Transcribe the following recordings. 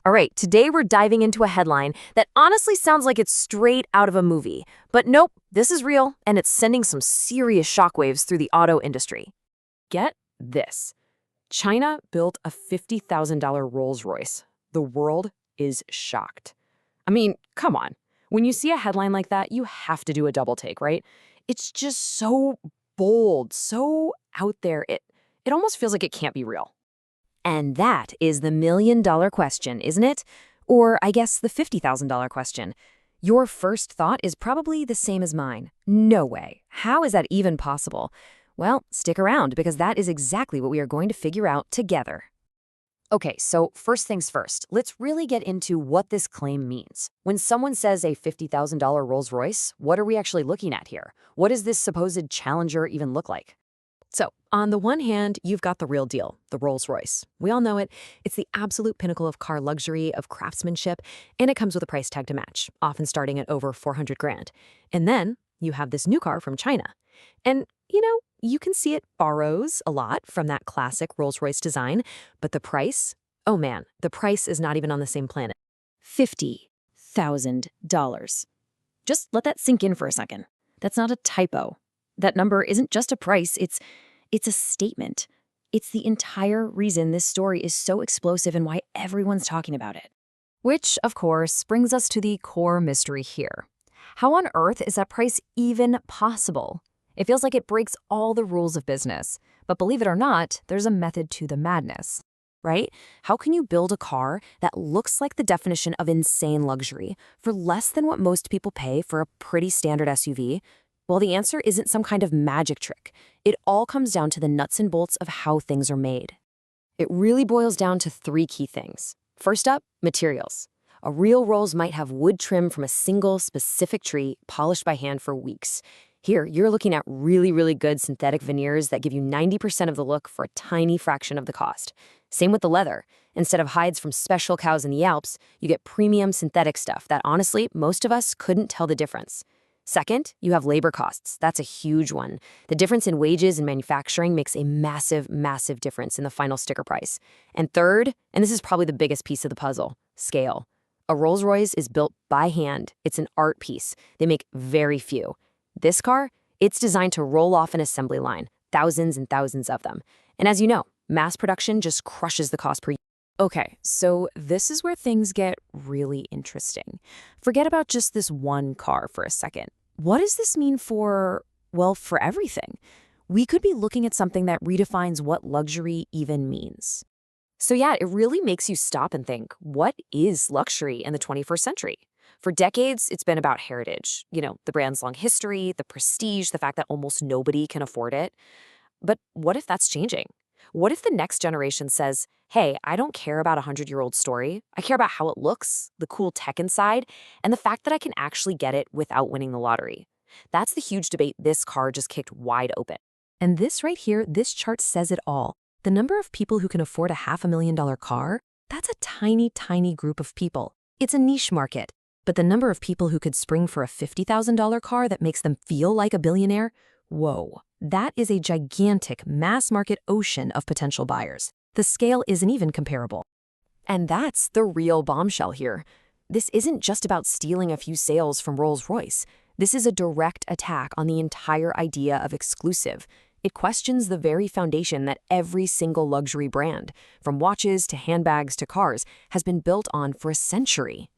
All right, today we're diving into a headline that honestly sounds like it's straight out of a movie. But nope, this is real, and it's sending some serious shockwaves through the auto industry. Get this. China built a $50,000 Rolls-Royce. The world is shocked. I mean, come on. When you see a headline like that, you have to do a double take, right? It's just so bold, so out there. It almost feels like it can't be real. And that is the million-dollar question, isn't it? Or I guess the $50,000 question. Your first thought is probably the same as mine. No way. How is that even possible? Well, stick around because that is exactly what we are going to figure out together. Okay, so first things first, let's really get into what this claim means. When someone says a $50,000 Rolls-Royce, what are we actually looking at here? What does this supposed challenger even look like? So, on the one hand, you've got the real deal, the Rolls-Royce. We all know it. It's the absolute pinnacle of car luxury, of craftsmanship, and it comes with a price tag to match, often starting at over 400 grand. And then you have this new car from China. And, you can see it borrows a lot from that classic Rolls-Royce design, but the price? Oh man, the price is not even on the same planet. $50,000. Just let that sink in for a second. That's not a typo. That number isn't just a price, it's a statement. It's the entire reason this story is so explosive and why everyone's talking about it. Which, of course, brings us to the core mystery here. How on earth is that price even possible? It feels like it breaks all the rules of business. But believe it or not, there's a method to the madness, right? How can you build a car that looks like the definition of insane luxury for less than what most people pay for a pretty standard SUV? Well, the answer isn't some kind of magic trick. It all comes down to the nuts and bolts of how things are made. It really boils down to three key things. First up, materials. A real Rolls might have wood trim from a single specific tree polished by hand for weeks. Here, you're looking at really, really good synthetic veneers that give you 90% of the look for a tiny fraction of the cost. Same with the leather. Instead of hides from special cows in the Alps, you get premium synthetic stuff that honestly, most of us couldn't tell the difference. Second, you have labor costs. That's a huge one. The difference in wages and manufacturing makes a massive, massive difference in the final sticker price. And third, and this is probably the biggest piece of the puzzle, scale. A Rolls-Royce is built by hand. It's an art piece. They make very few. This car, it's designed to roll off an assembly line, thousands and thousands of them. And as you know, mass production just crushes the cost per unit. Okay, so this is where things get really interesting. Forget about just this one car for a second. What does this mean for everything? We could be looking at something that redefines what luxury even means. So yeah, it really makes you stop and think, what is luxury in the 21st century? For decades, it's been about heritage, the brand's long history, the prestige, the fact that almost nobody can afford it. But what if that's changing? What if the next generation says, hey, I don't care about a 100-year-old story. I care about how it looks, the cool tech inside, and the fact that I can actually get it without winning the lottery. That's the huge debate this car just kicked wide open. And this right here, this chart says it all. The number of people who can afford a $500,000 car, that's a tiny, tiny group of people. It's a niche market. But the number of people who could spring for a $50,000 car that makes them feel like a billionaire, whoa, that is a gigantic mass market ocean of potential buyers. The scale isn't even comparable. And that's the real bombshell here. This isn't just about stealing a few sales from Rolls-Royce. This is a direct attack on the entire idea of exclusive. It questions the very foundation that every single luxury brand, from watches to handbags to cars, has been built on for a century.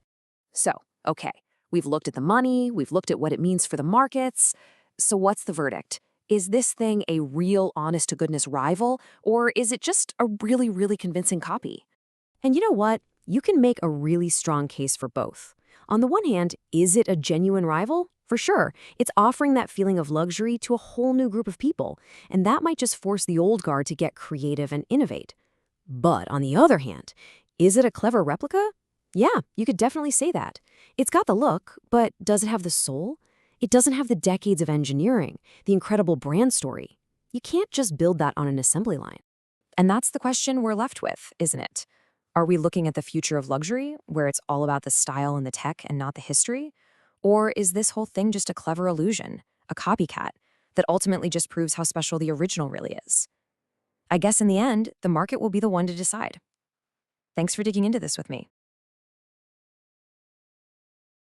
So, okay, we've looked at the money, we've looked at what it means for the markets. So what's the verdict? Is this thing a real honest-to-goodness rival, or is it just a really, really convincing copy? And you know what? You can make a really strong case for both. On the one hand, is it a genuine rival? For sure. It's offering that feeling of luxury to a whole new group of people, and that might just force the old guard to get creative and innovate. But on the other hand, is it a clever replica? Yeah, you could definitely say that. It's got the look, but does it have the soul? It doesn't have the decades of engineering, the incredible brand story. You can't just build that on an assembly line. And that's the question we're left with, isn't it? Are we looking at the future of luxury, where it's all about the style and the tech and not the history? Or is this whole thing just a clever illusion, a copycat, that ultimately just proves how special the original really is? I guess in the end, the market will be the one to decide. Thanks for digging into this with me.